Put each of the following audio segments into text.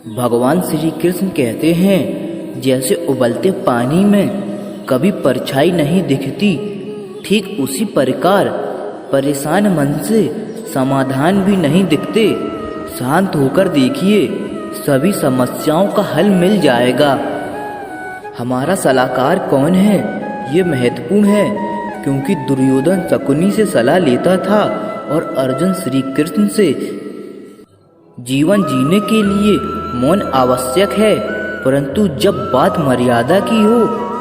भगवान श्री कृष्ण कहते हैं, जैसे उबलते पानी में कभी परछाई नहीं दिखती, ठीक उसी प्रकार परेशान मन से समाधान भी नहीं दिखते। शांत होकर देखिए, सभी समस्याओं का हल मिल जाएगा। हमारा सलाहकार कौन है, ये महत्वपूर्ण है, क्योंकि दुर्योधन शकुनी से सलाह लेता था और अर्जुन श्री कृष्ण से। जीवन जीने के लिए मौन आवश्यक है, परंतु जब बात मर्यादा की हो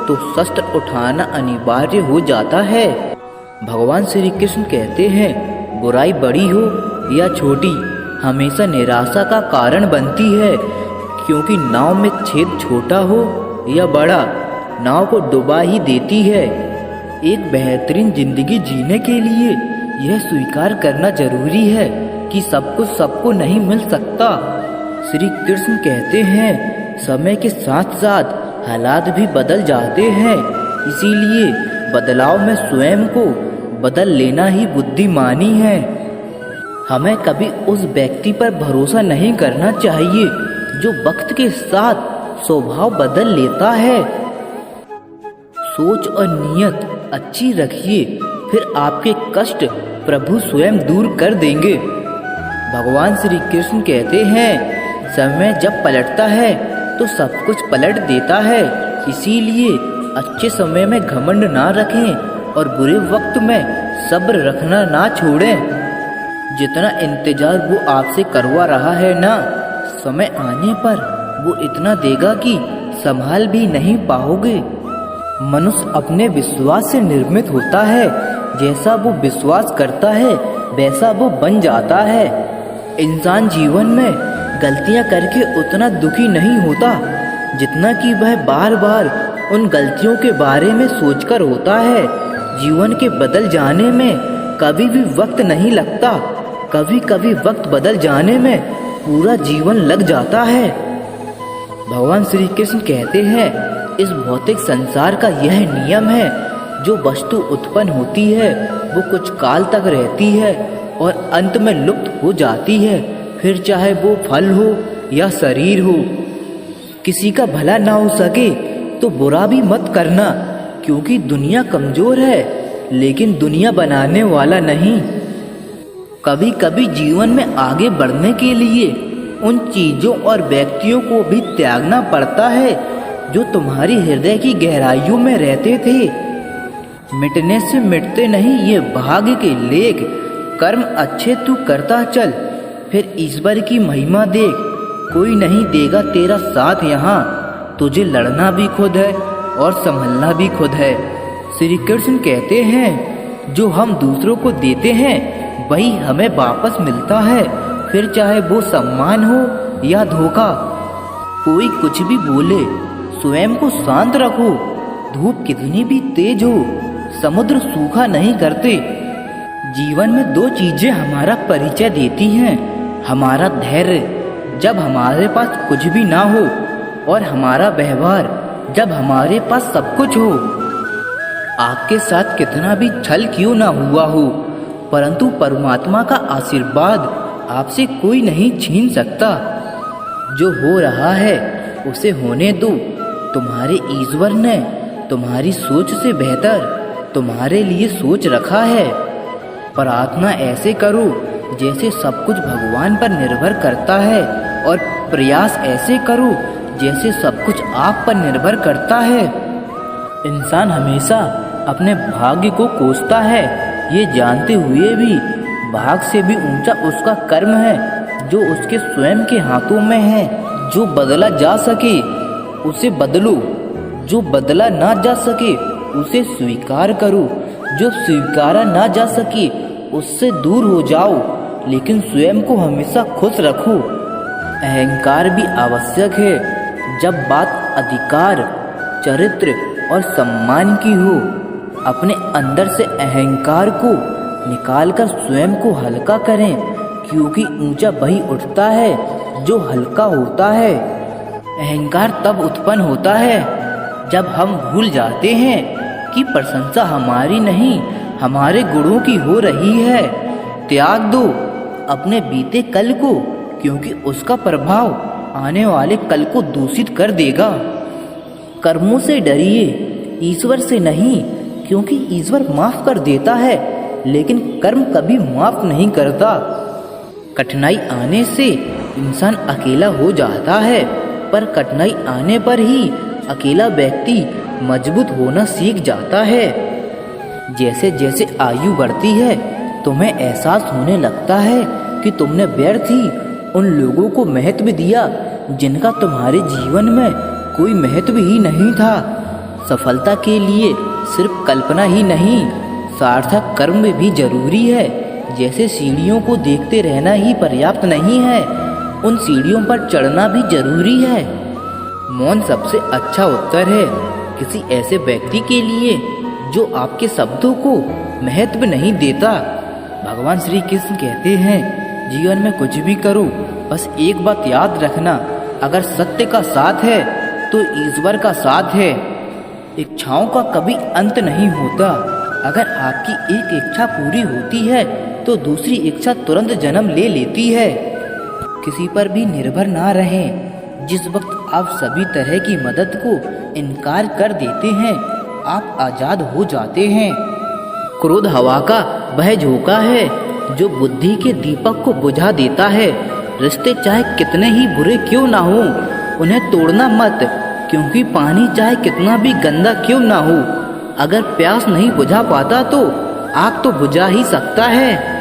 तो शस्त्र उठाना अनिवार्य हो जाता है। भगवान श्री कृष्ण कहते हैं, बुराई बड़ी हो या छोटी हमेशा निराशा का कारण बनती है, क्योंकि नाव में छेद छोटा हो या बड़ा नाव को डुबा ही देती है। एक बेहतरीन जिंदगी जीने के लिए यह स्वीकार करना जरूरी है कि सब कुछ सबको नहीं मिल सकता। श्री कृष्ण कहते हैं, समय के साथ साथ हालात भी बदल जाते हैं, इसीलिए बदलाव में स्वयं को बदल लेना ही बुद्धिमानी है। हमें कभी उस व्यक्ति पर भरोसा नहीं करना चाहिए जो वक्त के साथ स्वभाव बदल लेता है। सोच और नीयत अच्छी रखिए, फिर आपके कष्ट प्रभु स्वयं दूर कर देंगे। भगवान श्री कृष्ण कहते हैं, समय जब पलटता है तो सब कुछ पलट देता है, इसीलिए अच्छे समय में घमंड ना रखें और बुरे वक्त में सब्र रखना ना छोड़ें। जितना इंतजार वो आपसे करवा रहा है ना, समय आने पर वो इतना देगा कि संभाल भी नहीं पाओगे। मनुष्य अपने विश्वास से निर्मित होता है, जैसा वो विश्वास करता है वैसा वो बन जाता है। इंसान जीवन में गलतियां करके उतना दुखी नहीं होता जितना कि वह बार बार उन गलतियों के बारे में सोचकर होता है। जीवन के बदल जाने में कभी भी वक्त नहीं लगता, कभी कभी वक्त बदल जाने में पूरा जीवन लग जाता है। भगवान श्री कृष्ण कहते हैं, इस भौतिक संसार का यह नियम है, जो वस्तु उत्पन्न होती है वो कुछ काल तक रहती है और अंत में लुप्त हो जाती है, फिर चाहे वो फल हो या शरीर हो। किसी का भला ना हो सके तो बुरा भी मत करना, क्योंकि दुनिया कमजोर है लेकिन दुनिया बनाने वाला नहीं। कभी कभी जीवन में आगे बढ़ने के लिए उन चीजों और व्यक्तियों को भी त्यागना पड़ता है जो तुम्हारी हृदय की गहराइयों में रहते थे। मिटने से मिटते नहीं ये भाग्य के लेख, कर्म अच्छे तू करता चल, फिर ईश्वर की महिमा देख। कोई नहीं देगा तेरा साथ यहाँ, तुझे लड़ना भी खुद है और संभलना भी खुद है। श्री कृष्ण कहते हैं, जो हम दूसरों को देते हैं वही हमें वापस मिलता है, फिर चाहे वो सम्मान हो या धोखा। कोई कुछ भी बोले, स्वयं को शांत रखो। धूप कितनी भी तेज हो, समुद्र सूखा नहीं करते। जीवन में दो चीजें हमारा परिचय देती हैं, हमारा धैर्य जब हमारे पास कुछ भी ना हो, और हमारा व्यवहार जब हमारे पास सब कुछ हो। आपके साथ कितना भी छल क्यों ना हुआ हो, परंतु परमात्मा का आशीर्वाद आपसे कोई नहीं छीन सकता। जो हो रहा है उसे होने दो। तुम्हारे ईश्वर ने तुम्हारी सोच से बेहतर तुम्हारे लिए सोच रखा है। प्रार्थना ऐसे करो जैसे सब कुछ भगवान पर निर्भर करता है, और प्रयास ऐसे करो जैसे सब कुछ आप पर निर्भर करता है। इंसान हमेशा अपने भाग्य को कोसता है, ये जानते हुए भी भाग से भी ऊंचा उसका कर्म है जो उसके स्वयं के हाथों में है। जो बदला जा सके उसे बदलो, जो बदला ना जा सके उसे स्वीकार करो, जो स्वीकारा ना जा सके उससे दूर हो जाओ, लेकिन स्वयं को हमेशा खुश रखो। अहंकार भी आवश्यक है जब बात अधिकार, चरित्र और सम्मान की हो। अपने अंदर से अहंकार को निकालकर स्वयं को हल्का करें, क्योंकि ऊंचा वही उठता है जो हल्का होता है। अहंकार तब उत्पन्न होता है जब हम भूल जाते हैं कि प्रशंसा हमारी नहीं, हमारे गुणों की हो रही है। त्याग दो अपने बीते कल को, क्योंकि उसका प्रभाव आने वाले कल को दूषित कर देगा। कर्मों से डरिए, ईश्वर से नहीं, क्योंकि ईश्वर माफ कर देता है लेकिन कर्म कभी माफ नहीं करता। कठिनाई आने से इंसान अकेला हो जाता है, पर कठिनाई आने पर ही अकेला व्यक्ति मजबूत होना सीख जाता है। जैसे जैसे आयु बढ़ती है तुम्हें एहसास होने लगता है कि तुमने व्यर्थ ही उन लोगों को महत्व दिया जिनका तुम्हारे जीवन में कोई महत्व ही नहीं था। सफलता के लिए सिर्फ कल्पना ही नहीं, सार्थक कर्म भी जरूरी है। जैसे सीढ़ियों को देखते रहना ही पर्याप्त नहीं है, उन सीढ़ियों पर चढ़ना भी जरूरी है। मौन सबसे अच्छा उत्तर है किसी ऐसे व्यक्ति के लिए जो आपके शब्दों को महत्व नहीं देता। भगवान श्री कृष्ण कहते हैं, जीवन में कुछ भी करो, बस एक बात याद रखना, अगर सत्य का साथ है तो ईश्वर का साथ है। इच्छाओं का कभी अंत नहीं होता। अगर आपकी एक इच्छा पूरी होती है तो दूसरी इच्छा तुरंत जन्म ले लेती है। किसी पर भी निर्भर ना रहें। जिस वक्त आप सभी तरह की मदद को इनकार कर देते हैं, आप आजाद हो जाते हैं। क्रोध हवा का वह झोंका है जो बुद्धि के दीपक को बुझा देता है। रिश्ते चाहे कितने ही बुरे क्यों ना हो, उन्हें तोड़ना मत, क्योंकि पानी चाहे कितना भी गंदा क्यों ना हो, अगर प्यास नहीं बुझा पाता तो आग तो बुझा ही सकता है।